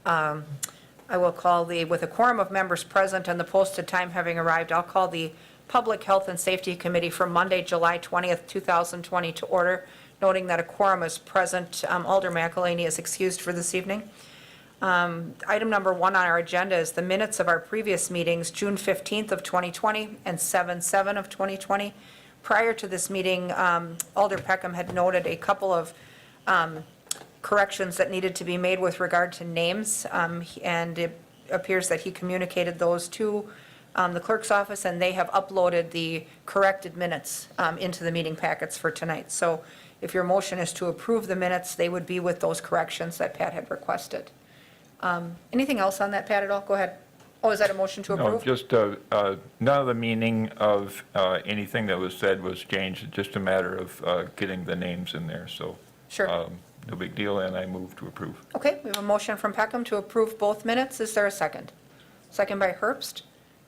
I will call with a quorum of members present and the posted time having arrived, I'll call the Public Health and Safety Committee for Monday, July 20th, 2020 to order, noting that a quorum is present. Alder McElhaney is excused for this evening. Item number 1 on our agenda is the minutes of our previous meetings, June 15th of 2020 and 7/7 of 2020. Prior to this meeting, Alder Peckham had noted a couple of corrections that needed to be made with regard to names, and it appears that he communicated those to the clerk's office, and they have uploaded the corrected minutes into the meeting packets for tonight. So if your motion is to approve the minutes, they would be with those corrections that Pat had requested. Anything else on that, Pat, at all? Go ahead. Oh, is that a motion to approve? No, just none of the meaning of anything that was said was changed. It's just a matter of getting the names in there. So Sure. no big deal, and I move to approve. Okay, we have a motion from Peckham to approve both minutes. Is there a second? Second by Herbst.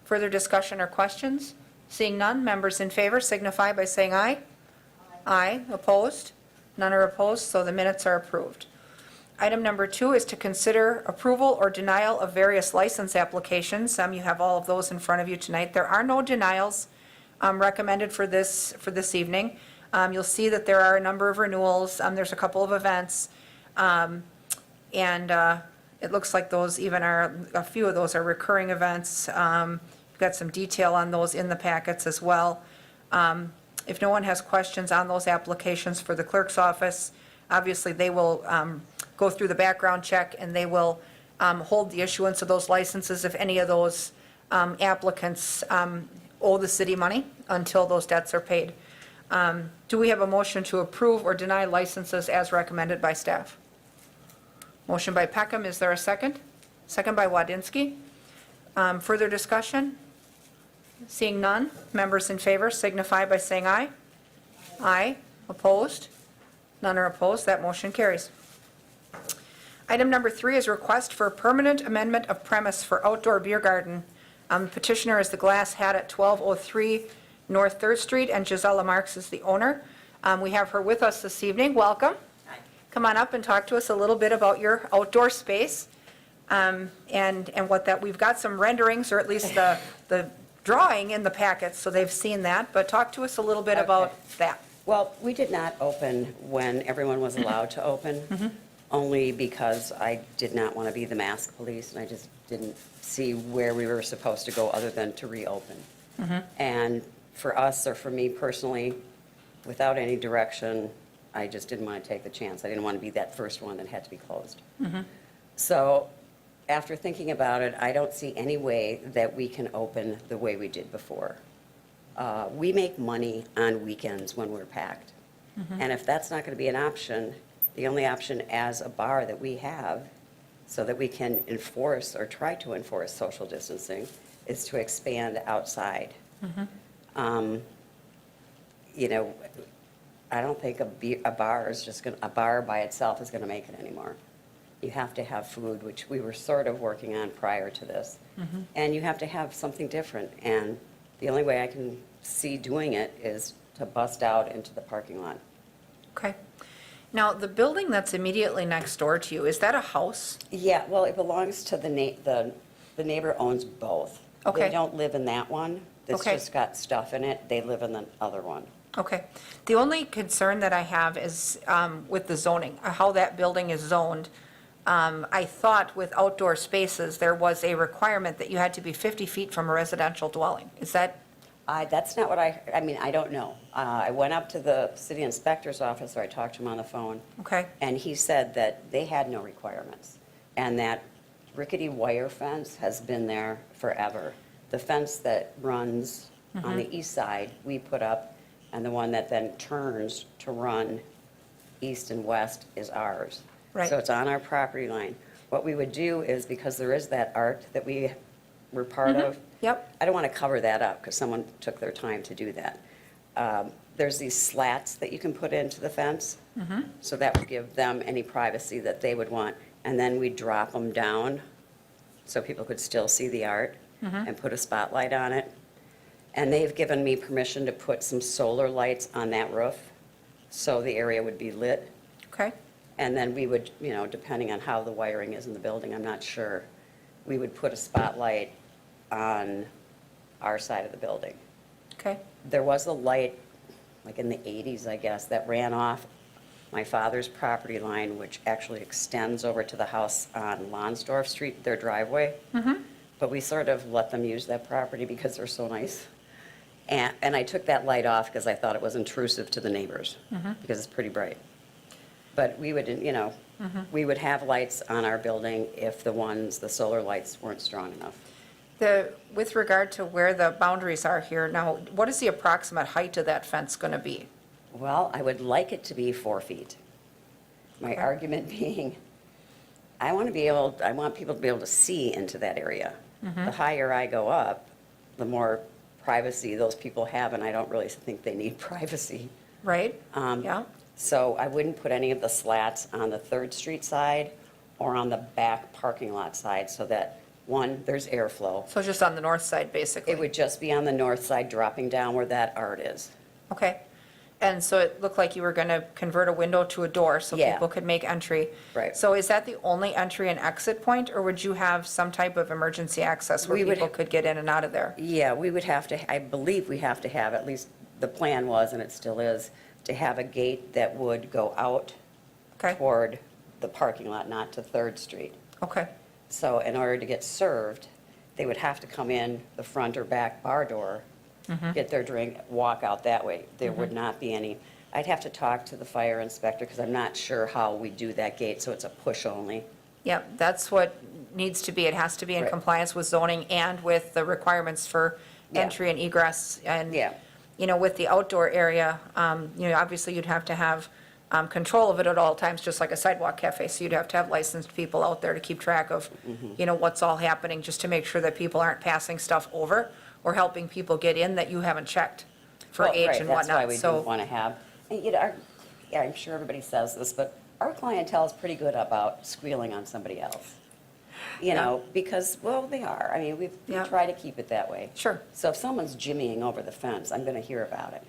Further discussion or questions? Seeing none, members in favor signify by saying aye. Aye. Opposed? None are opposed, so the minutes are approved. Item number 2 is to consider approval or denial of various license applications. You have all of those in front of you tonight. There are no denials recommended for this evening. You'll see that there are a number of renewals. There's a couple of events. It looks like those even are, a few of those are recurring events. We've got some detail on those in the packets as well. If no one has questions on those applications for the clerk's office, obviously they will go through the background check and they will hold the issuance of those licenses if any of those applicants owe the city money until those debts are paid. Do we have a motion to approve or deny licenses as recommended by staff? Motion by Peckham, is there a second? Second by Wadinsky. Further discussion? Seeing none, members in favor signify by saying aye. Aye. Opposed? None are opposed, that motion carries. Item number 3 is request for a permanent amendment of premise for outdoor beer garden. Petitioner is the Glass Hat at 1203 North 3rd Street, and Gisela Marks is the owner. We have her with us this evening. Welcome. Hi. Come on up and talk to us a little bit about your outdoor space and what that, we've got some renderings, or at least the drawing in the packet, so they've seen that, but talk to us a little bit about that. Well, we did not open when everyone was allowed to open, only because I did not want to be the mask police, and I just didn't see where we were supposed to go other than to reopen. And for us, or for me personally, without any direction, I just didn't want to take the chance. I didn't want to be that first one that had to be closed. So after thinking about it, I don't see any way that we can open the way we did before. We make money on weekends when we're packed. And if that's not going to be an option, the only option as a bar that we have so that we can enforce or try to enforce social distancing is to expand outside. You know, I don't think a bar is just going to, a bar by itself is going to make it anymore. You have to have food, which we were sort of working on prior to this. And you have to have something different. And the only way I can see doing it is to bust out into the parking lot. Okay. Now, the building that's immediately next door to you, is that a house? Yeah, well, it belongs to the neighbor owns both. Okay. They don't live in that one. It's Okay. just got stuff in it. They live in the other one. Okay. The only concern that I have is with the zoning, how that building is zoned. I thought with outdoor spaces, there was a requirement that you had to be 50 feet from a residential dwelling. Is that? That's not what I mean, I don't know. I went up to the city inspector's office, or I talked to him on the phone. Okay. And he said that they had no requirements, and that rickety wire fence has been there forever. The fence that runs on the east side, we put up, and the one that then turns to run east and west is ours. Right. So it's on our property line. What we would do is, because there is that art that we were part of, Yep. I don't want to cover that up because someone took their time to do that. There's these slats that you can put into the fence, so that would give them any privacy that they would want. And then we drop them down so people could still see the art and put a spotlight on it. And they've given me permission to put some solar lights on that roof so the area would be lit. Okay. And then we would, depending on how the wiring is in the building, I'm not sure, we would put a spotlight on our side of the building. Okay, There was a light, like in the 80s, I guess, that ran off my father's property line, which actually extends over to the house on Lonsdorff Street, their driveway. But we sort of let them use that property because they're so nice. And I took that light off because I thought it was intrusive to the neighbors, because it's pretty bright. But we would, we would have lights on our building if the solar lights weren't strong enough. with regard to where the boundaries are here, now, what is the approximate height of that fence going to be? Well, I would like it to be 4 feet. My Okay. argument being, I want people to be able to see into that area. The higher I go up, the more privacy those people have, and I don't really think they need privacy. Right? Um, Yeah, So I wouldn't put any of the slats on the 3rd Street side or on the back parking lot side, so that, one, there's airflow. so just on the north side, basically? It would just be on the north side, dropping down where that art is. Okay. And so it looked like you were going to convert a window to a door so Yeah. people could make entry. Right. So is that the only entry and exit point, or would you have some type of emergency access where We would people ha- could get in and out of there? Yeah, we would have to, I believe we have to have, at least the plan was, and it still is, to have a gate that would go out Okay, toward the parking lot, not to 3rd Street. okay, So in order to get served, they would have to come in the front or back bar door, get their drink, walk out that way. There would not be any, I'd have to talk to the fire inspector, because I'm not sure how we do that gate, so it's a push only. yep, that's what needs to be. It has to be in Right. compliance with zoning and with the requirements for Yeah. entry and egress. And, Yeah. with the outdoor area, obviously you'd have to have control of it at all times, just like a sidewalk cafe. So you'd have to have licensed people out there to keep track of, what's all happening, just to make sure that people aren't passing stuff over or helping people get in that you haven't checked for Well, age right, and that's why whatnot. we do So, want to have, and, yeah, I'm sure everybody says this, but our clientele is pretty good about squealing on somebody else. Because, well, they are. I mean, we Yeah. try to keep it that way. Sure. So if someone's jimmying over the fence, I'm going to hear about it.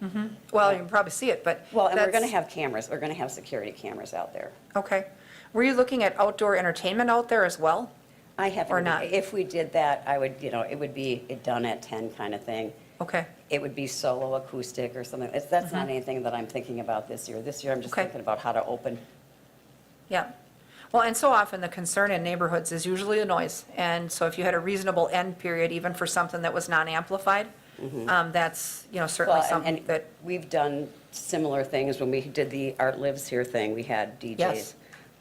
well, you can probably see it, but. Well, and we're going to that's- have cameras. We're going to have security cameras out there. Okay. Were you looking at outdoor entertainment out there as well? I haven't. Or not? If we did that, I would, it would be a done at 10 kind of thing. Okay, It would be solo acoustic or something. That's not anything that I'm thinking about this year. This year, I'm just Okay. thinking about how to open. yeah. Well, and so often the concern in neighborhoods is usually the noise. And so if you had a reasonable end period, even for something that was non-amplified, that's, certainly Well, something and that, we've done similar things when we did the Art Lives Here thing, we had DJs. Yes.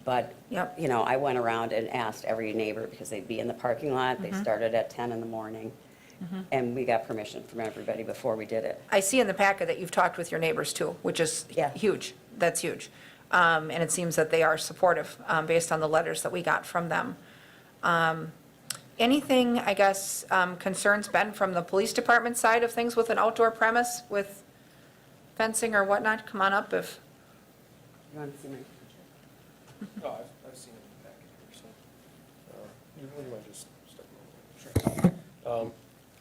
But, Yep. I went around and asked every neighbor, because they'd be in the parking lot, Mm-hmm. they started at 10 in the morning, and we got permission from everybody before we did it. I see in the packet that you've talked with your neighbors too, which is Yeah. huge. That's huge. And it seems that they are supportive, based on the letters that we got from them. Anything, I guess, concerns been from the police department side of things with an outdoor premise with fencing or whatnot? Come on up if, You want to see my? No, I've seen it in the packet here, so, you might just step over. Sure.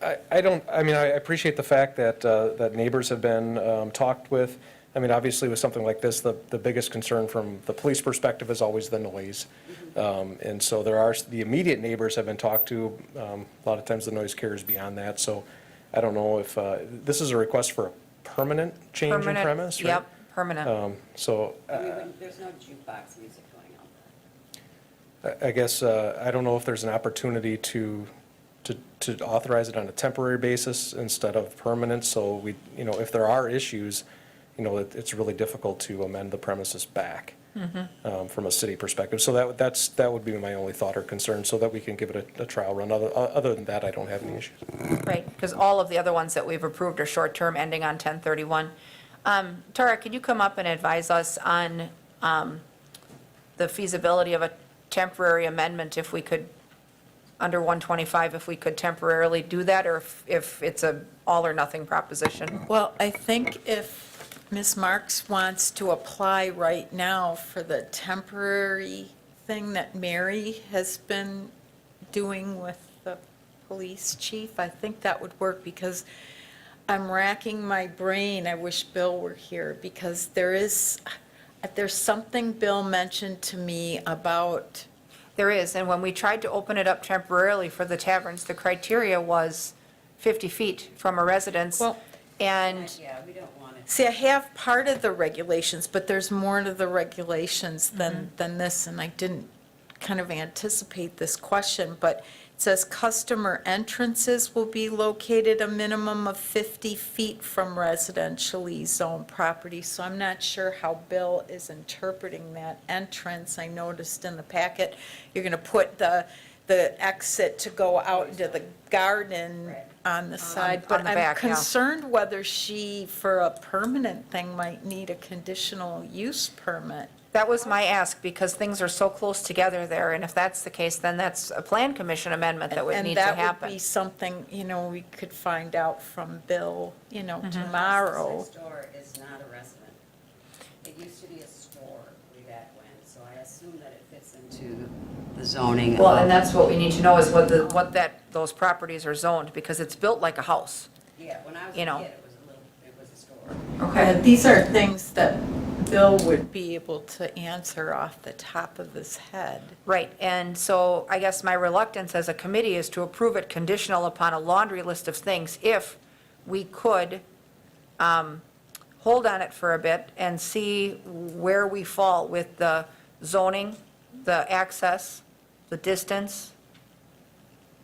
I appreciate the fact that, that neighbors have been talked with. I mean, obviously with something like this, the biggest concern from the police perspective is always the noise. And so the immediate neighbors have been talked to, a lot of times the noise carries beyond that. So I don't know if, this is a request for a permanent change in permanent. premise, right? Yep, permanent. So There's no jukebox music going on. I guess, I don't know if there's an opportunity to authorize it on a temporary basis instead of permanent, so we, if there are issues, it's really difficult to amend the premises back from a city perspective. So that would be my only thought or concern, so that we can give it a trial run. Other than that, I don't have any issues. Right, because all of the other ones that we've approved are short-term, ending on 10/31. Tara, could you come up and advise us on the feasibility of a temporary amendment, if we could, under 125, if we could temporarily do that, or if it's a all-or-nothing proposition? Well, I think if Ms. Marks wants to apply right now for the temporary thing that Mary has been doing with the police chief, I think that would work, because I'm racking my brain. I wish Bill were here, because There's something Bill mentioned to me about, There is, and when we tried to open it up temporarily for the taverns, the criteria was 50 feet from a residence. well, And, Yeah, we don't want it. see, I have part of the regulations, but there's more to the regulations than this, and I didn't kind of anticipate this question, but it says customer entrances will be located a minimum of 50 feet from residentially zoned property. So I'm not sure how Bill is interpreting that entrance. I noticed in the packet, you're going to put the exit to go out into the garden Right. on the side. on But the I'm back, yeah. concerned whether she, for a permanent thing, might need a conditional use permit. that was my ask, because things are so close together there, and if that's the case, then that's a plan commission amendment that would need to And that would happen. be something, we could find out from Bill, Mm-hmm. tomorrow. Next door is not a resident. It used to be a store way back when, so I assume that it fits into the zoning. Well, of- and that's what we need to know, is those properties are zoned, because it's built like a house. Yeah, when I was a you kid, know. it was a store. These are things that Bill would be able to answer off the top of his head. Right, and so I guess my reluctance as a committee is to approve it conditional upon a laundry list of things, if we could hold on it for a bit and see where we fall with the zoning, the access, the distance.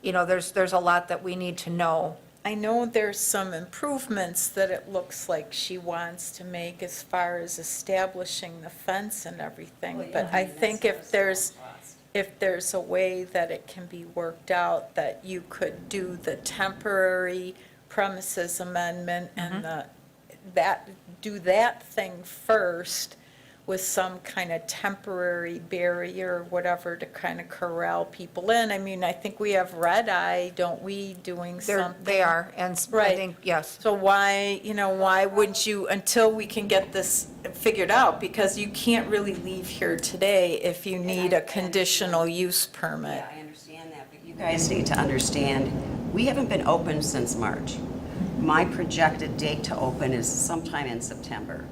There's a lot that we need to know. I know there's some improvements that it looks like she wants to make as far as establishing the fence and everything, Well, yeah, but I mean, think that's if there's, not a cost. if there's a way that it can be worked out, that you could do the temporary premises amendment and do that thing first with some kind of temporary barrier or whatever to kind of corral people in. I mean, I think we have red eye, don't we, doing something? They are, and I Right. think, yes. So why wouldn't you, until we can get this figured out, because you can't really leave here today if you need a conditional use permit. Yeah, I understand that, but you guys need to understand, we haven't been open since March. My projected date to open is sometime in September.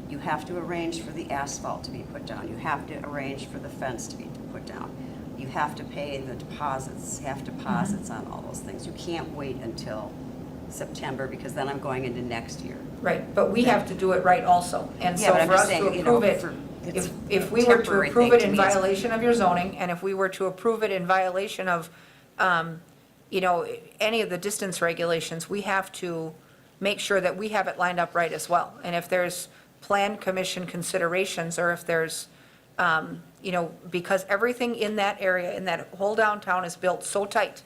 You have to arrange for the asphalt to be put down. You have to arrange for the fence to be put down. You have to pay the deposits, half deposits on all those things. You can't wait until September, because then I'm going into next year. Right, but we have to do it right also. And Yeah, so but I'm for just us to saying, you know, approve it, for- it's if a we were to temporary approve thing. it To in me, it's- violation of your zoning, and if we were to approve it in violation of, any of the distance regulations, we have to make sure that we have it lined up right as well. And if there's plan commission considerations, or if there's, because everything in that area, in that whole downtown is built so tight,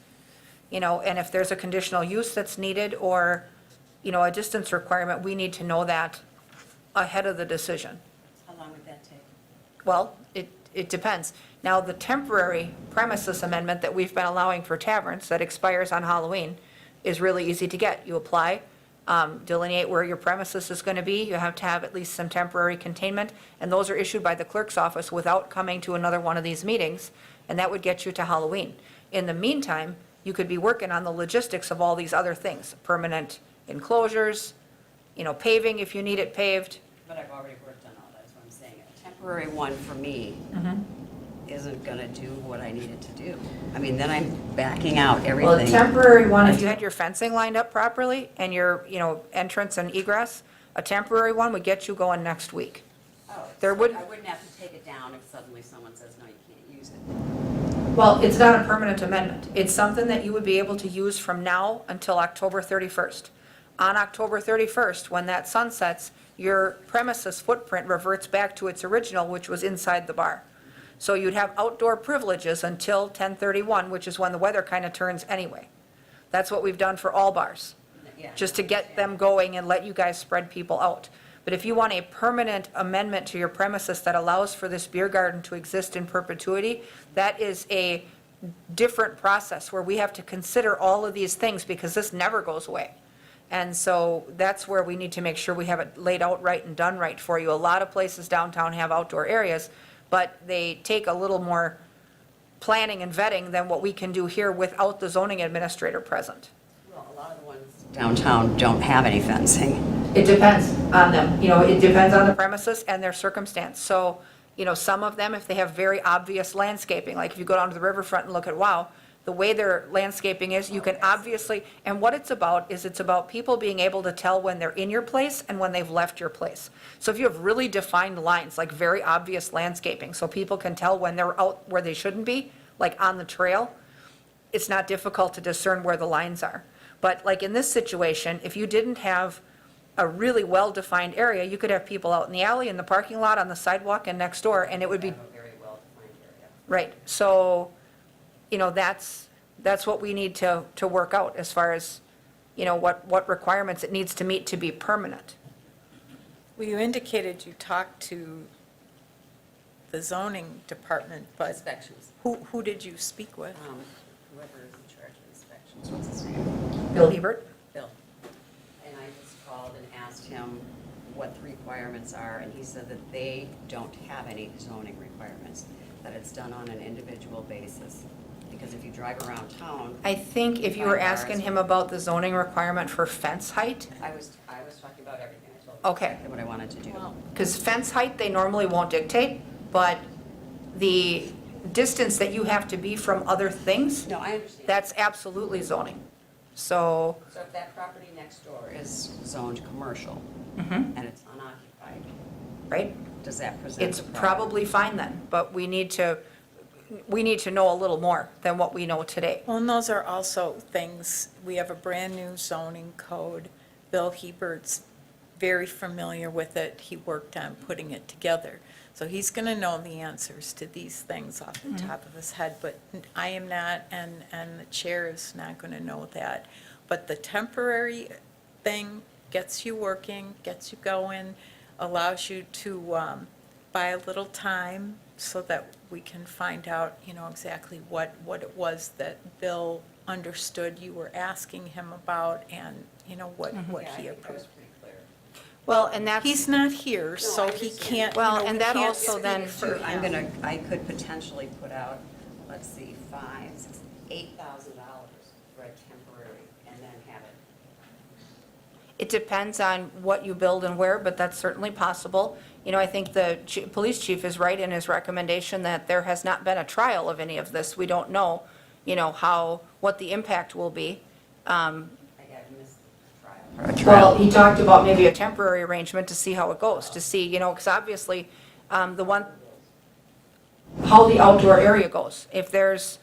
and if there's a conditional use that's needed, or, a distance requirement, we need to know that ahead of the decision. How long would that take? Well, it depends. Now, the temporary premises amendment that we've been allowing for taverns that expires on Halloween is really easy to get. You apply, delineate where your premises is going to be, you have to have at least some temporary containment, and those are issued by the clerk's office without coming to another one of these meetings, and that would get you to Halloween. In the meantime, you could be working on the logistics of all these other things, permanent enclosures, paving if you need it paved. But I've already worked on all that, that's what I'm saying. A temporary one for me isn't gonna do what I needed to do. I mean, then I'm backing out Well, a everything. temporary one, if you had your fencing lined up properly and your, entrance and egress, a temporary one would get you going next week. Oh, there so would- I wouldn't have to take it down if suddenly someone says, no, you can't use it. Well, it's not a permanent amendment. It's something that you would be able to use from now until October 31st. On October 31st, when that sunsets, your premises footprint reverts back to its original, which was inside the bar. So you'd have outdoor privileges until 10/31, which is when the weather kind of turns anyway. That's what we've done for all bars, Yeah, just to get them going and let you guys spread people out. But if you want a permanent amendment to your premises that allows for this beer garden to exist in perpetuity, that is a different process where we have to consider all of these things, because this never goes away. And so that's where we need to make sure we have it laid out right and done right for you. A lot of places downtown have outdoor areas, but they take a little more planning and vetting than what we can do here without the zoning administrator present. Well, a lot of the ones downtown don't have any fencing. It depends on them, it depends on the premises and their circumstance. So, some of them, if they have very obvious landscaping, like if you go down to the riverfront and look at Wow, the way their landscaping is, you can obviously, and what it's about people being able to tell when they're in your place and when they've left your place. So if you have really defined lines, like very obvious landscaping, so people can tell when they're out where they shouldn't be, like on the trail, it's not difficult to discern where the lines are. But like in this situation, if you didn't have a really well-defined area, you could have people out in the alley, in the parking lot, on the sidewalk, and next door, and it would be, Have a very well-defined area. right. So, that's what we need to work out as far as, what requirements it needs to meet to be permanent. Well, you indicated you talked to the zoning department, but Inspections. who did you speak with? Whoever is in charge of inspections, what's his name? Bill Hebert? Bill. And I just called and asked him what the requirements are, and he said that they don't have any zoning requirements, that it's done on an individual basis. Because if you drive around town, I think if you were asking him about the zoning requirement for fence height, I was talking about everything. I told him Okay. exactly what I wanted to do. Well, because fence height, they normally won't dictate, but the distance that you have to be from other things, No, I understand. that's absolutely zoning. So, So if that property next door is zoned commercial mhm, and it's unoccupied, right? does that present It's a problem? probably fine then, but we need to know a little more than what we know today. Well, and those are also things, we have a brand-new zoning code. Bill Hebert's very familiar with it. He worked on putting it together. So he's going to know the answers to these things off the top of his head, but I am not, and the chair is not going to know that. But the temporary thing gets you working, gets you going, allows you to buy a little time so that we can find out, exactly what it was that Bill understood you were asking him about and, what Yeah, I he think that was approved. pretty clear. Well, and that's. He's not here, so I he understand. can't, Well, we and that can't also speak then- for him. I could potentially put out, let's see, $8,000 for a temporary and then have it. It depends on what you build and where, but that's certainly possible. I think the police chief is right in his recommendation that there has not been a trial of any of this. We don't know, what the impact will be. I got missed the trial. Well, he talked about maybe a temporary arrangement to see how it goes, to see, because obviously, how the outdoor area goes. If there's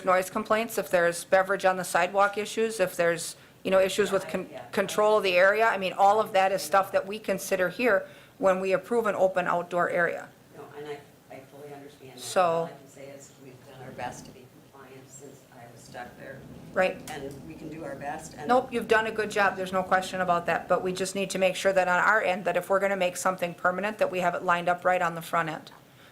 noise complaints, if there's beverage on the sidewalk issues, if there's, issues with control of the area, I mean, all of that is stuff that we consider here when we approve an open outdoor area. No, and I fully understand that. So- All I can say is we've done our best to be compliant since I was stuck there, Right? and we can do our best. And Nope, you've done a good job, there's no question about that, but we just need to make sure that on our end, that if we're gonna make something permanent, that we have it lined up right on the front end.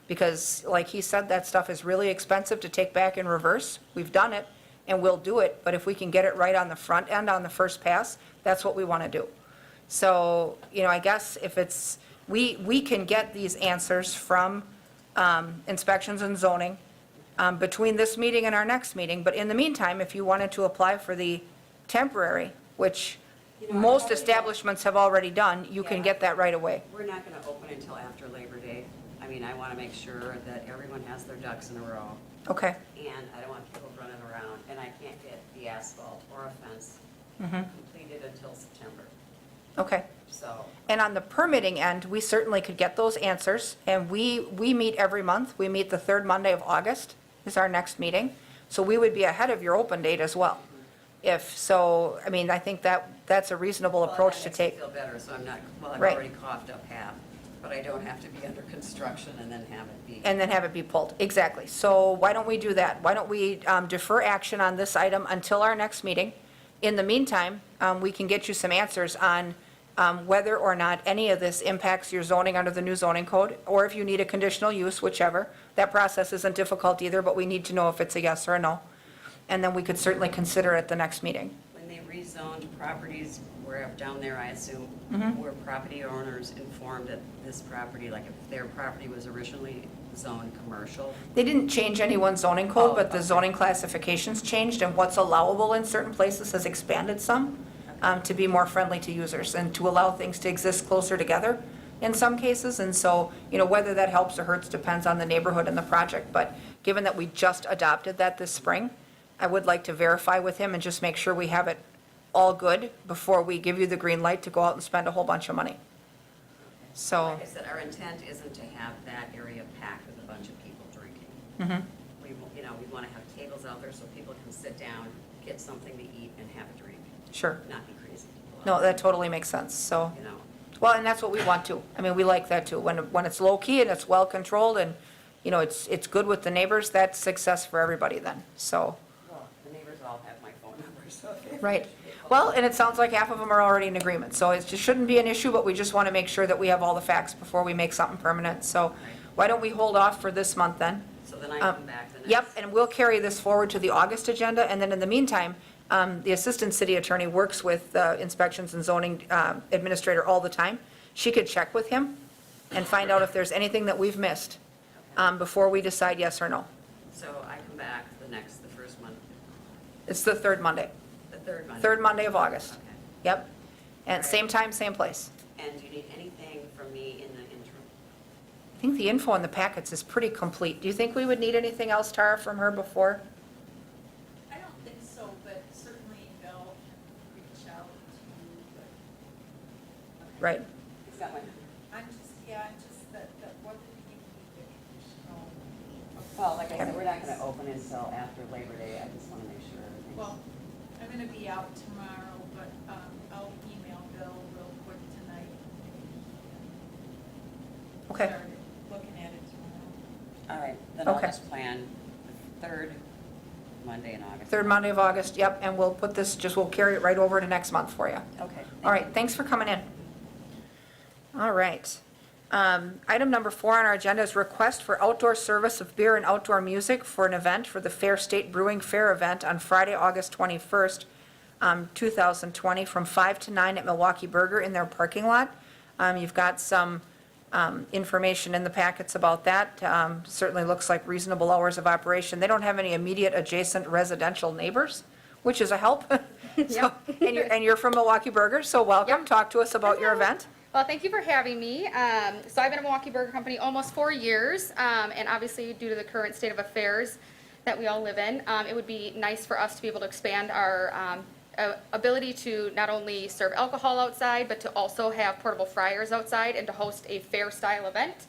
Because like he said, that stuff is really expensive to take back in reverse. We've done it, and we'll do it, but if we can get it right on the front end, on the first pass, that's what we wanna do. So, I guess if it's, we can get these answers from inspections and zoning between this meeting and our next meeting, but in the meantime, if you wanted to apply for the temporary, which most establishments have already done, you can get that right away. we're not going to open until after Labor Day. I mean, I want to make sure that everyone has their ducks in a row, Okay, and I don't want people running around, and I can't get the asphalt or a fence Mm-hmm. completed until September. okay. So, And on the permitting end, we certainly could get those answers, and we meet every month. We meet the third Monday of August is our next meeting, so we would be ahead of your open date as well. If, so, I mean, I think that's a reasonable approach to Well, take. that makes me feel better, so I'm not, well, I've Right. already coughed up half, but I don't have to be under construction and then have it be. And then have it be pulled, exactly. So why don't we do that? Why don't we defer action on this item until our next meeting? In the meantime, we can get you some answers on whether or not any of this impacts your zoning under the new zoning code, or if you need a conditional use, whichever. That process isn't difficult either, but we need to know if it's a yes or a no. And then we could certainly consider it at the next meeting. When they rezoned properties, where down there, I assume, Mm-hmm. were property owners informed that this property, like if their property was originally zoned commercial? They didn't change anyone's zoning code, Oh, but the okay. zoning classifications changed, and what's allowable in certain places has expanded some. to be more friendly to users and to allow things to exist closer together in some cases. And so, whether that helps or hurts depends on the neighborhood and the project. But given that we just adopted that this spring, I would like to verify with him and just make sure we have it all good before we give you the green light to go out and spend a whole bunch of money. So, Like I said, our intent isn't to have that area packed with a bunch of people drinking. We want to have tables out there so people can sit down, get something to eat, and have a drink, sure. not be crazy people. No, out that totally makes sense, so. there, Well, and that's what we want to. I mean, we like that too. When it's low-key and it's well-controlled and, it's good with the neighbors, that's success for everybody then, so. Well, the neighbors all have my phone number, so. if- Right. Well, and it sounds like half of them are already in agreement, so it just shouldn't be an issue, but we just want to make sure that we have all the facts before we make something permanent. So why don't we hold off for this month then? So then I come back the next. Yep, and we'll carry this forward to the August agenda, and then in the meantime, the Assistant City Attorney works with Inspections and Zoning Administrator all the time. She could check with him and find out if there's anything that we've missed before we decide yes or no. So I come back the first month, It's the third Monday, the third Monday. third Monday of August. Okay. Yep, and same time, same place. And do you need anything from me in the interim? I think the info in the packets is pretty complete. Do you think we would need anything else, Tara, from her before? I don't think so, but certainly Bill can reach out to you. Right. It's got my, I'm just that what did you need additional? well, like I said, we're not gonna open until after Labor Day. I just wanna make sure everything's. Well, I'm gonna be out tomorrow, but I'll email Bill real quick tonight. Okay. Start looking at it tomorrow. All right, then I'll Okay. just plan the third Monday in August. Third Monday of August, yep, and we'll put this, we'll carry it right over to next month for you. Okay. All right, thanks for coming in. All right. Item number 4 on our agenda is request for outdoor service of beer and outdoor music for an event for the Fair State Brewing Fair event on Friday, August 21st, 2020, from 5 to 9 at Milwaukee Burger in their parking lot. You've got some information in the packets about that. Certainly looks like reasonable hours of operation. They don't have any immediate adjacent residential neighbors, which is a help. So, and you're from Milwaukee Burger, so welcome. Yep. Talk to us about your event. Well, thank you for having me. So I've been at Milwaukee Burger Company almost 4 years, and obviously due to the current state of affairs that we all live in, it would be nice for us to be able to expand our ability to not only serve alcohol outside, but to also have portable fryers outside and to host a fair-style event.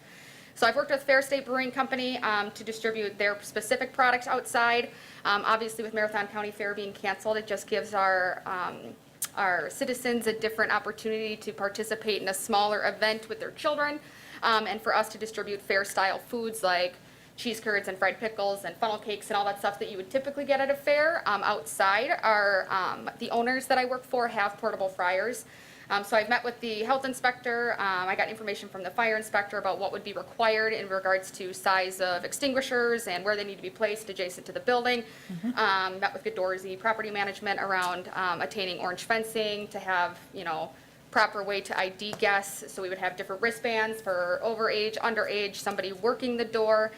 So I've worked with Fair State Brewing Company to distribute their specific product outside. Obviously, with Marathon County Fair being canceled, it just gives our citizens a different opportunity to participate in a smaller event with their children, and for us to distribute fair-style foods like cheese curds and fried pickles and funnel cakes and all that stuff that you would typically get at a fair outside. The owners that I work for have portable fryers. So I've met with the health inspector. I got information from the fire inspector about what would be required in regards to size of extinguishers and where they need to be placed adjacent to the building. Met with Godorsey Property Management around attaining orange fencing to have, proper way to ID guests. So we would have different wristbands for overage, underage, somebody working the door.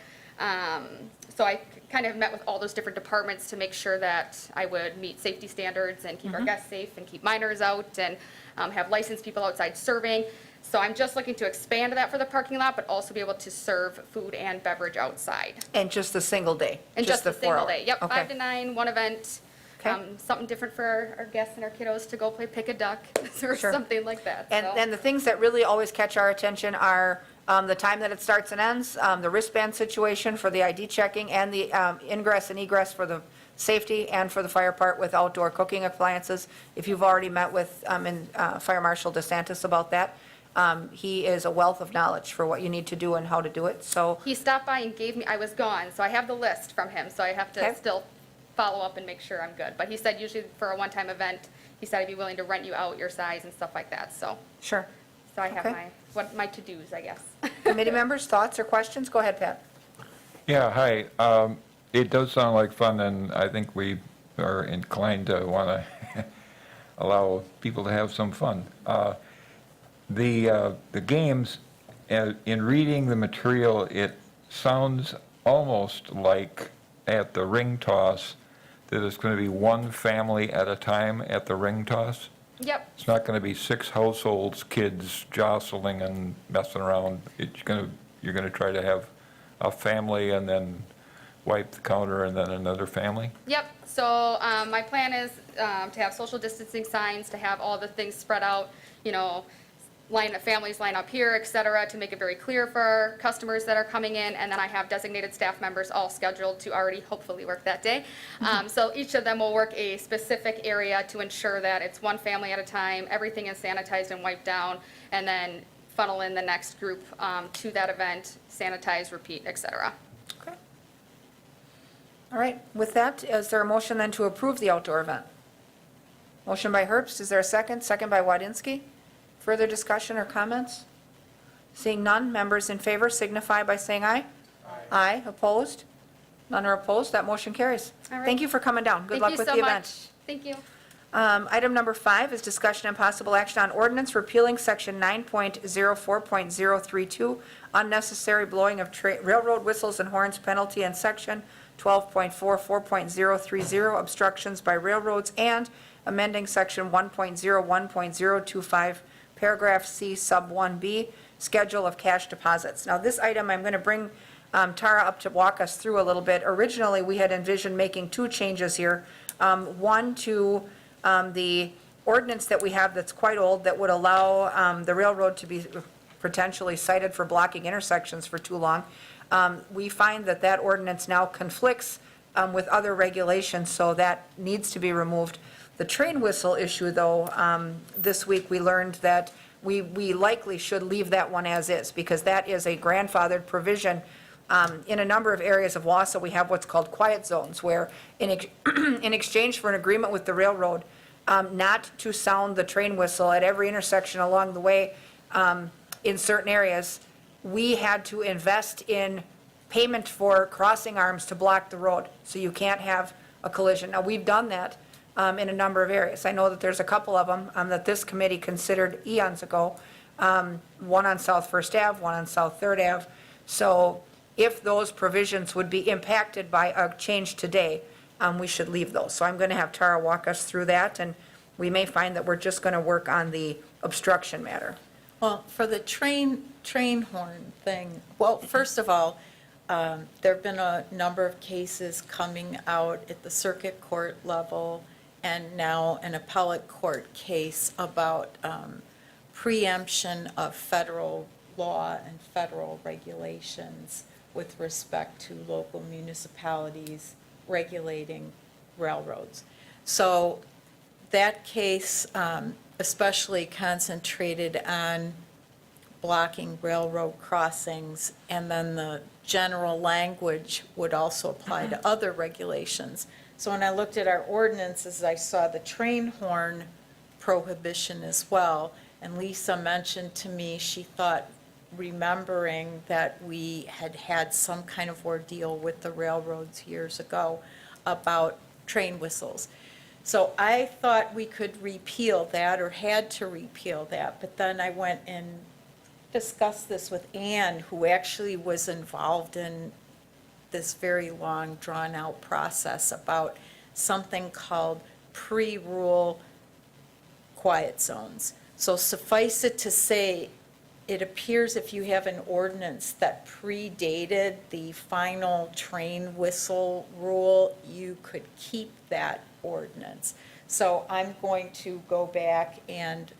So I kind of met with all those different departments to make sure that I would meet safety standards and keep our guests safe and keep minors out and have licensed people outside serving. So I'm just looking to expand that for the parking lot, but also be able to serve food and beverage outside. And just a single day? And just the a single 4 hour. day. Yep, Okay. 5 to 9, one event. Okay. Something different for our guests and our kiddos to go play pick a duck or Sure. something like that. And, so. and the things that really always catch our attention are the time that it starts and ends, the wristband situation for the ID checking, and the ingress and egress for the safety and for the fire part with outdoor cooking appliances. If you've already met with Fire Marshal DeSantis about that, he is a wealth of knowledge for what you need to do and how to do it, so. He stopped by and gave me, I was gone, so I have the list from him, so I have to Okay. still follow up and make sure I'm good. But he said usually for a one-time event, he said I'd be willing to rent you out your size and stuff like that, so. Sure. So I have Okay. my to-dos, I guess. Committee members, thoughts or questions? Go ahead, Pat. Yeah, hi. It does sound like fun, and I think we are inclined to want to allow people to have some fun. The games, in reading the material, it sounds almost like at the ring toss that it's going to be one family at a time at the ring toss. Yep, It's not going to be 6 households, kids jostling and messing around. You're going to try to have a family and then wipe the counter and then another family? yep. So my plan is to have social distancing signs, to have all the things spread out, you know, families line up here, et cetera, to make it very clear for our customers that are coming in. And then I have designated staff members all scheduled to already hopefully work that day. So each of them will work a specific area to ensure that it's one family at a time, everything is sanitized and wiped down, and then funnel in the next group to that event, sanitize, repeat, et cetera. Okay. All right, with that, is there a motion then to approve the outdoor event? Motion by Herbst, is there a second? Second by Wadinski. Further discussion or comments? Seeing none, members in favor signify by saying aye. Aye. Opposed? None are opposed, that motion carries. All right. Thank you for coming down. Good luck with the event. Thank you. Item number 5 is discussion and possible action on ordinance repealing section 9.04.032, unnecessary blowing of railroad whistles and horns penalty, and section 12.44.030, obstructions by railroads, and amending section 1.01.025, paragraph C, sub 1B, schedule of cash deposits. Now, this item, I'm going to bring Tara up to walk us through a little bit. Originally, we had envisioned making 2 changes here. One to the ordinance that we have that's quite old that would allow the railroad to be potentially cited for blocking intersections for too long. We find that that ordinance now conflicts with other regulations, so that needs to be removed. The train whistle issue, though, this week we learned that we likely should leave that one as is, because that is a grandfathered provision. In a number of areas of Wausau, we have what's called quiet zones, where in exchange for an agreement with the railroad not to sound the train whistle at every intersection along the way in certain areas, we had to invest in payment for crossing arms to block the road, so you can't have a collision. Now, we've done that in a number of areas. I know that there's a couple of them that this committee considered eons ago, one on South First Ave, one on South Third Ave. So if those provisions would be impacted by a change today, we should leave those. So I'm going to have Tara walk us through that, and we may find that we're just going to work on the obstruction matter. Well, for the train horn thing, well, first of all, there have been a number of cases coming out at the circuit court level and now an appellate court case about preemption of federal law and federal regulations with respect to local municipalities regulating railroads. So that case especially concentrated on blocking railroad crossings, and then the general language would also apply to other regulations. So when I looked at our ordinances, I saw the train horn prohibition as well, and Lisa mentioned to me she thought, remembering that we had had some kind of ordeal with the railroads years ago about train whistles. So I thought we could repeal that, or had to repeal that, but then I went and discussed this with Ann, who actually was involved in this very long, drawn-out process about something called pre-rule quiet zones. So suffice it to say, it appears if you have an ordinance that predated the final train whistle rule, you could keep that ordinance. So I'm going to go back and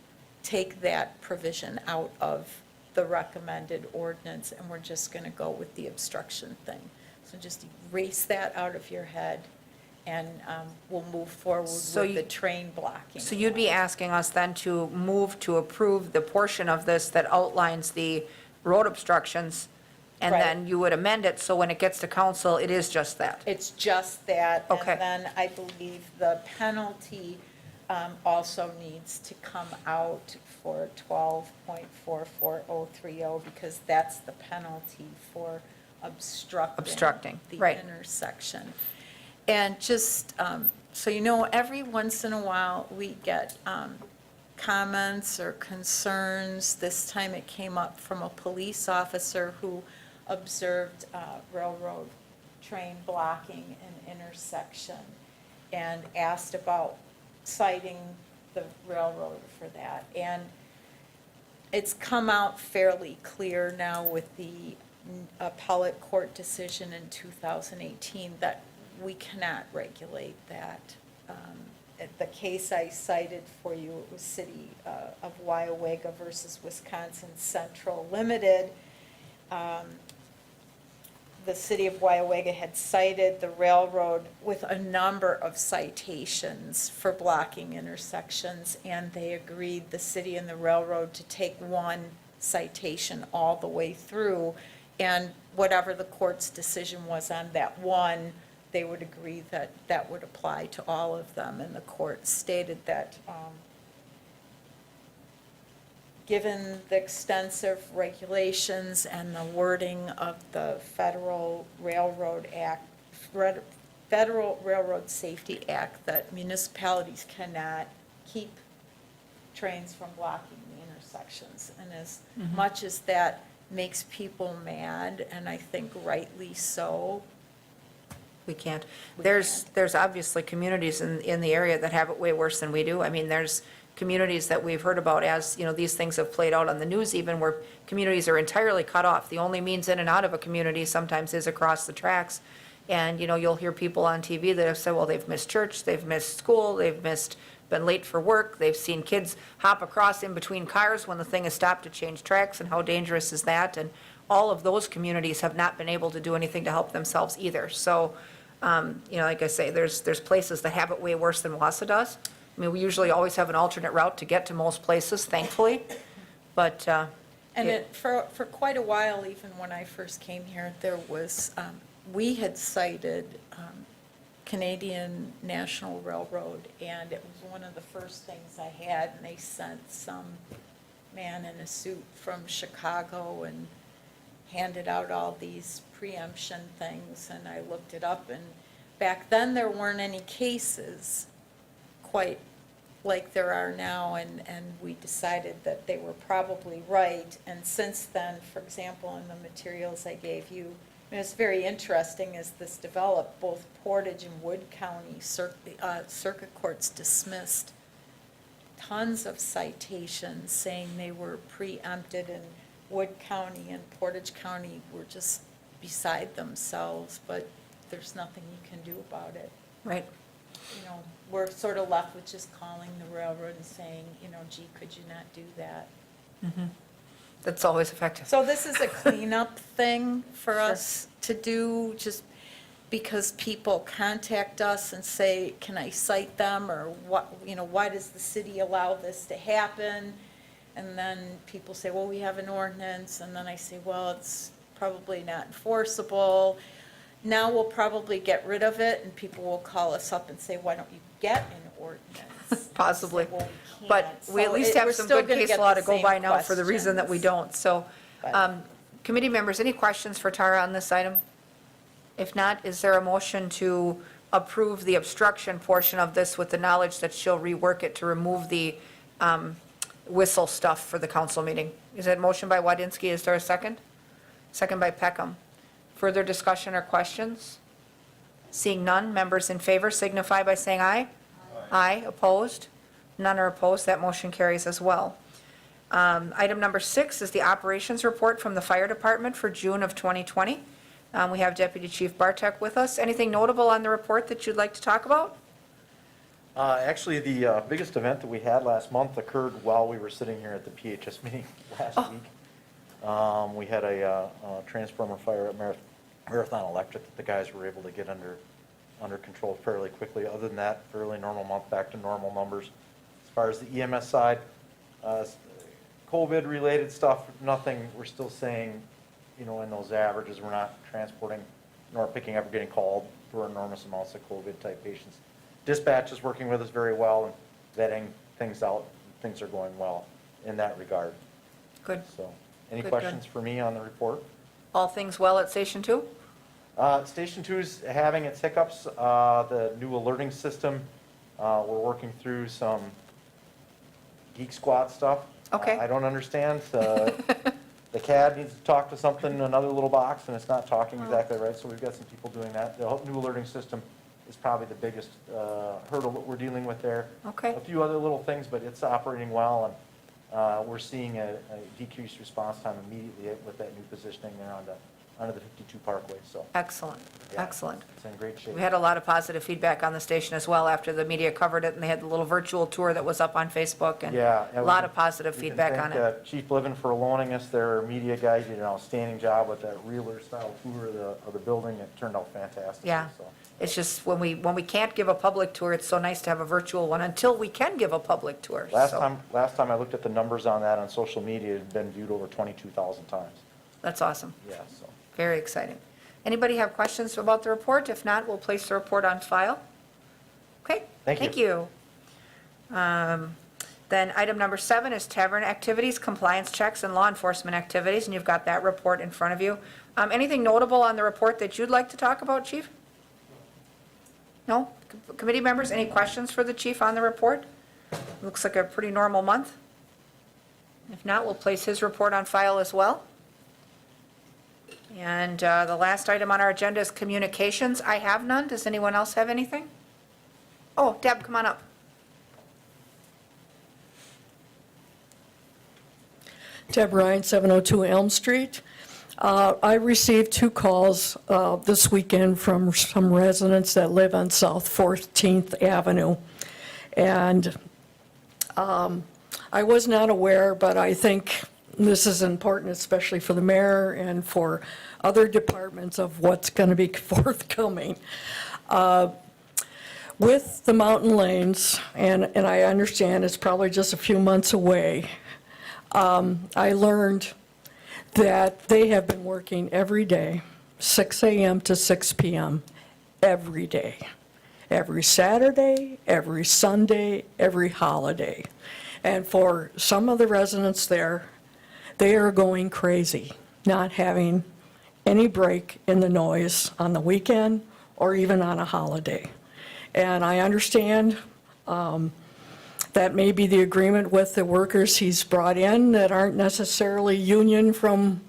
take that provision out of the recommended ordinance, and we're just going to go with the obstruction thing. So just erase that out of your head, and we'll move forward with the train blocking. So you'd be asking us then to move to approve the portion of this that outlines the road obstructions, and Right. then you would amend it, so when it gets to council, it is just that? It's just that. Okay. And then I believe the penalty also needs to come out for 12.44030, because that's the penalty for obstructing the right. intersection. And just so you know, every once in a while, we get comments or concerns. This time it came up from a police officer who observed railroad train blocking an intersection and asked about citing the railroad for that. And it's come out fairly clear now with the appellate court decision in 2018 that we cannot regulate that. The case I cited for you, it was City of Wyowega versus Wisconsin Central Limited. The City of Wyowega had cited the railroad with a number of citations for blocking intersections, and they agreed, the city and the railroad, to take one citation all the way through. And whatever the court's decision was on that one, they would agree that that would apply to all of them. And the court stated that given the extensive regulations and the wording of the Federal Railroad Act, Federal Railroad Safety Act, that municipalities cannot keep trains from blocking the intersections. And as much as that makes people mad, and I think rightly so, We can't. We There's can't. obviously communities in the area that have it way worse than we do. I mean, there's communities that we've heard about as, you know, these things have played out on the news even, where communities are entirely cut off. The only means in and out of a community sometimes is across the tracks. And, you know, you'll hear people on TV that have said, well, they've missed church, they've missed school, been late for work, they've seen kids hop across in between cars when the thing is stopped to change tracks, and how dangerous is that? And all of those communities have not been able to do anything to help themselves either. So, you know, like I say, there's places that have it way worse than Wausau does. I mean, we usually always have an alternate route to get to most places, thankfully, but, and for quite a while, even when I first came here, there was, we had cited Canadian National Railroad, and it was one of the first things I had, and they sent some man in a suit from Chicago and handed out all these preemption things, and I looked it up, and back then, there weren't any cases quite like there are now, and we decided that they were probably right. And since then, for example, in the materials I gave you, and it's very interesting as this developed, both Portage and Wood County circuit courts dismissed tons of citations saying they were preempted, and Wood County and Portage County were just beside themselves, but there's nothing you can do about it. right. You know, we're sort of left with just calling the railroad and saying, you know, gee, could you not do that? That's always effective. So this is a cleanup thing for us to do, just because people contact us and say, can I cite them, or what, you know, why does the city allow this to happen? And then people say, well, we have an ordinance, and then I say, well, it's probably not enforceable. Now we'll probably get rid of it, and people will call us up and say, why don't you get an ordinance? Possibly. Well, we But can't. we at So least we're have some still good gonna case get law the to go same by now for the reason that we questions. don't. So, But- committee members, any questions for Tara on this item? If not, is there a motion to approve the obstruction portion of this with the knowledge that she'll rework it to remove the whistle stuff for the council meeting? Is that motion by Wadinski? Is there a second? Second by Peckham. Further discussion or questions? Seeing none, members in favor signify by saying aye. Aye. Opposed? None are opposed. That motion carries as well. Item number 6 is the operations report from the fire department for June of 2020. We have Deputy Chief Bartek with us. Anything notable on the report that you'd like to talk about? Actually, the biggest event that we had last month occurred while we were sitting here at the PHS meeting last week. We had a transformer fire at Marathon Electric that the guys were able to get under control fairly quickly. Other than that, fairly normal month, back to normal numbers. As far as the EMS side, COVID-related stuff, nothing, we're still saying, you know, in those averages, we're not transporting nor picking up or getting called for enormous amounts of COVID-type patients. Dispatch is working with us very well and vetting things out. Things are going well in that regard. Good. So, any Good, questions for me on the report? All things well at Station 2? Station 2 is having its hiccups. The new alerting system, we're working through some Geek Squad stuff. Okay. I don't understand. The CAD needs to talk to something, another little box, and it's not talking exactly right, so we've got some people doing that. The new alerting system is probably the biggest hurdle that we're dealing with there. Okay. A few other little things, but it's operating well, and we're seeing a decreased response time immediately with that new positioning there onto the 52 Parkway, so. Excellent, yeah, excellent. It's in great shape. We had a lot of positive feedback on the station as well after the media covered it, and they had the little virtual tour that was up on Facebook, and Yeah. a lot of positive We can feedback on thank, it. Chief Bliven for loaning us their media guys. Did an outstanding job with that reeler-style tour of the building. It turned out fantastic. Yeah. so. It's just when we can't give a public tour, it's so nice to have a virtual one until we can give a public tour. Last So, time I looked at the numbers on that on social media, it had been viewed over 22,000 times. That's awesome. Yeah, so. Very exciting. Anybody have questions about the report? If not, we'll place the report on file. Okay? Thank you. Then item number 7 is Tavern activities, compliance checks, and law enforcement activities, and you've got that report in front of you. Anything notable on the report that you'd like to talk about, Chief? No? Committee members, any questions for the chief on the report? Looks like a pretty normal month. If not, we'll place his report on file as well. And the last item on our agenda is communications. I have none. Does anyone else have anything? Oh, Deb, come on up. Deb Ryan, 702 Elm Street. I received 2 calls this weekend from some residents that live on South 14th Avenue. And I was not aware, but I think this is important, especially for the mayor and for other departments, of what's going to be forthcoming. With the mountain lanes, and I understand it's probably just a few months away, I learned that they have been working every day, 6 a.m. to 6 p.m., every day. Every Saturday, every Sunday, every holiday. And for some of the residents there, they are going crazy, not having any break in the noise on the weekend or even on a holiday. And I understand that may be the agreement with the workers he's brought in that aren't necessarily union from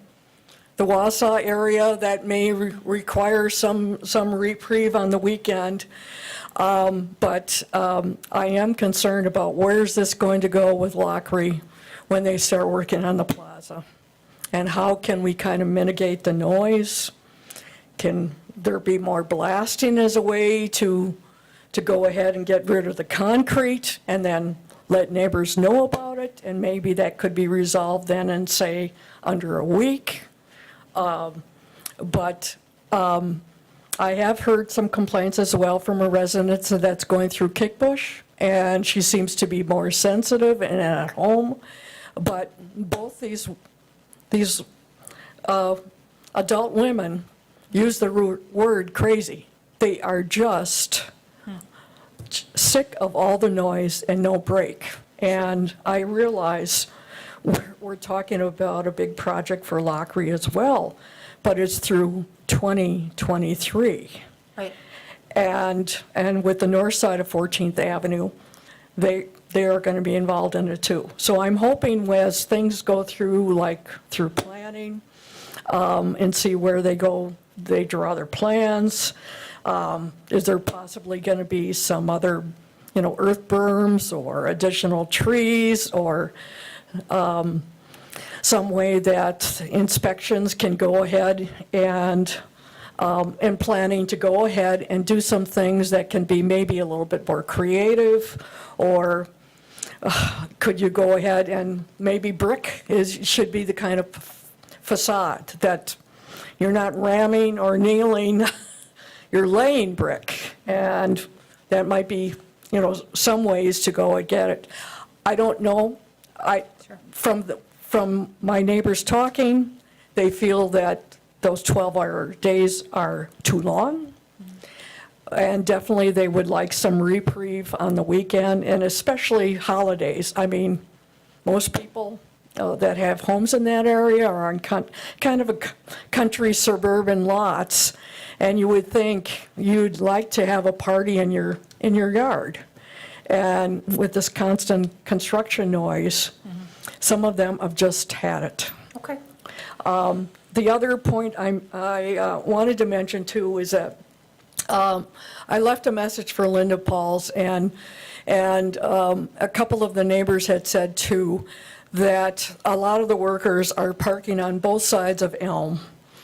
the Wausau area, that may require some reprieve on the weekend. But I am concerned about where's this going to go with Lockery when they start working on the plaza? And how can we kind of mitigate the noise? Can there be more blasting as a way to go ahead and get rid of the concrete and then let neighbors know about it? And maybe that could be resolved then in, say, under a week. But I have heard some complaints as well from a resident that's going through Kickbush, and she seems to be more sensitive and at home. But both these adult women use the word crazy. They are just sick of all the noise and no break. And I realize we're talking about a big project for Lockery as well, but it's through 2023. Right. And with the north side of 14th Avenue, they are going to be involved in it too. So I'm hoping as things go through, like through planning, and see where they go, they draw their plans. Is there possibly going to be some other, earth berms or additional trees, or some way that inspections can go ahead and planning to go ahead and do some things that can be maybe a little bit more creative? Or could you go ahead and maybe brick should be the kind of facade that you're not ramming or nailing, you're laying brick, and that might be, some ways to go and get it. I don't know. From my neighbors talking, they feel that those 12-hour days are too long, and definitely they would like some reprieve on the weekend, and especially holidays. I mean, most people that have homes in that area are on kind of a country suburban lots, and you would think you'd like to have a party in your yard. And with this constant construction noise, some of them have just had it. Okay. The other point I wanted to mention too is that I left a message for Linda Pauls, and a couple of the neighbors had said too, that a lot of the workers are parking on both sides of Elm,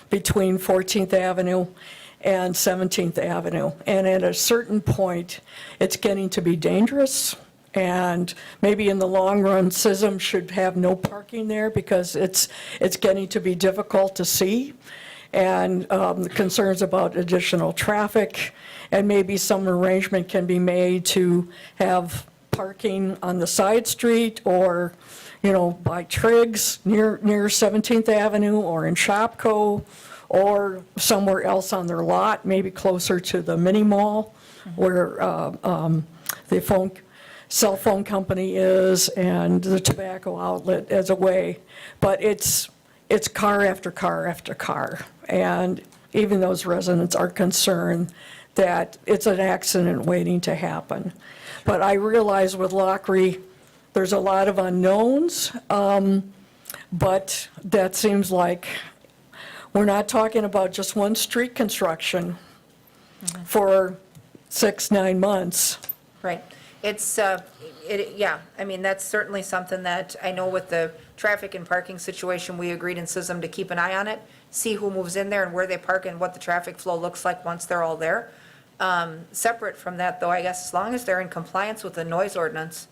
between 14th Avenue and 17th Avenue. And at a certain point, it's getting to be dangerous, and maybe in the long run, SISM should have no parking there, because it's getting to be difficult to see, and the concerns about additional traffic, and maybe some arrangement can be made to have parking on the side street, or, you know, by Triggs near 17th Avenue, or in Shopko, or somewhere else on their lot, maybe closer to the mini mall where the cell phone company is, and the tobacco outlet as a way. But it's car after car after car. And even those residents are concerned that it's an accident waiting to happen. But I realize with Lockery, there's a lot of unknowns, but that seems like we're not talking about just one street construction for 6-9 months. Right. It's, yeah, I mean, that's certainly something that I know with the traffic and parking situation, we agreed in SISM to keep an eye on it, see who moves in there and where they park and what the traffic flow looks like once they're all there. Separate from that, though, I guess as long as they're in compliance with the noise ordinance,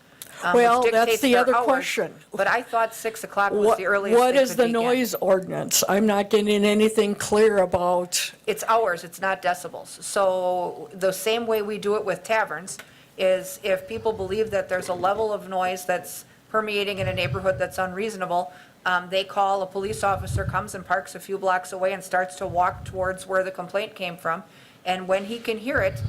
Well, which that's dictates the their other hours, question. But I thought 6 o'clock was the earliest What they is could the begin. noise ordinance? I'm not getting anything clear about, It's hours, it's not decibels. So the same way we do it with taverns is if people believe that there's a level of noise that's permeating in a neighborhood that's unreasonable, they call, a police officer comes and parks a few blocks away and starts to walk towards where the complaint came from. And when he can hear it,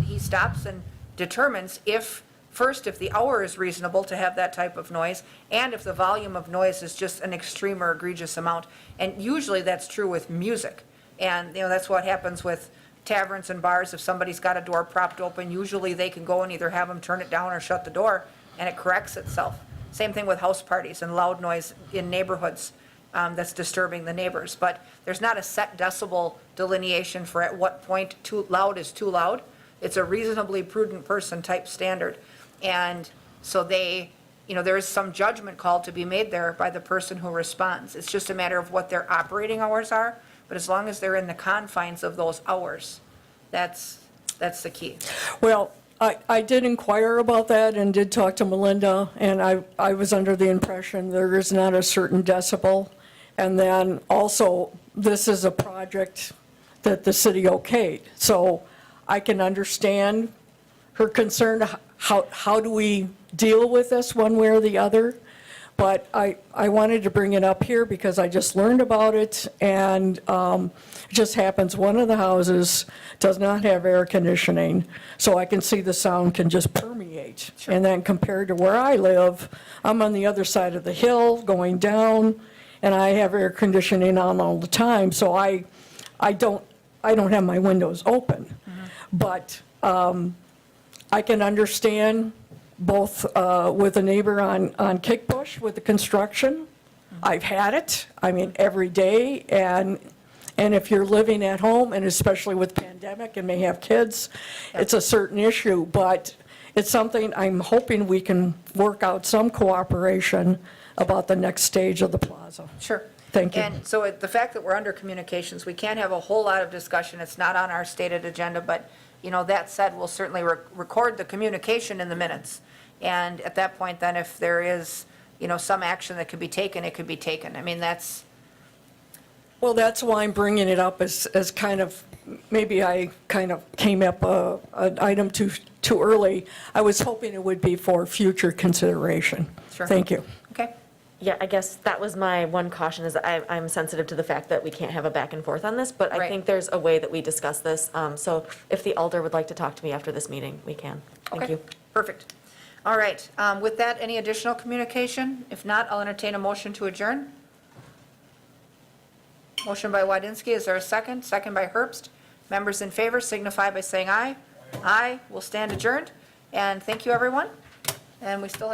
he stops and determines if the hour is reasonable to have that type of noise, and if the volume of noise is just an extreme or egregious amount. And usually that's true with music. And, you know, that's what happens with taverns and bars. If somebody's got a door propped open, usually they can go and either have them turn it down or shut the door, and it corrects itself. Same thing with house parties and loud noise in neighborhoods that's disturbing the neighbors. But there's not a set decibel delineation for at what point too loud is too loud. It's a reasonably prudent person type standard. And so they, you know, there is some judgment call to be made there by the person who responds. It's just a matter of what their operating hours are, but as long as they're in the confines of those hours, that's the key. well, I did inquire about that and did talk to Melinda, and I was under the impression there is not a certain decibel. And then also, this is a project that the city okayed. So I can understand her concern, how do we deal with this one way or the other? But I wanted to bring it up here because I just learned about it, and it just happens one of the houses does not have air conditioning, so I can see the sound can just permeate. And then compared to where I live, I'm on the other side of the hill going down, and I have air conditioning on all the time, so I don't have my windows open. But I can understand both with a neighbor on Kickbush with the construction. I've had it, I mean, every day, and if you're living at home, and especially with pandemic and may have kids, it's a certain issue, but it's something I'm hoping we can work out some cooperation about the next stage of the plaza. Sure. Thank you. And so the fact that we're under communications, we can't have a whole lot of discussion. It's not on our stated agenda, but, you know, that said, we'll certainly record the communication in the minutes. And at that point, then, if there is, you know, some action that could be taken, it could be taken. I mean, that's, Well, that's why I'm bringing it up as kind of, maybe I kind of came up an item too early. I was hoping it would be for future consideration. Sure. Thank you. okay? Yeah, I guess that was my one caution, is that I'm sensitive to the fact that we can't have a back and forth on this, but I Right. think there's a way that we discuss this. So if the alder would like to talk to me after this meeting, we can. Thank Okay, you. perfect. All right, with that, any additional communication? If not, I'll entertain a motion to adjourn. Motion by Wadinski, is there a second? Second by Herbst. Members in favor signify by saying aye. Aye, we'll stand adjourned, and thank you, everyone. And we still have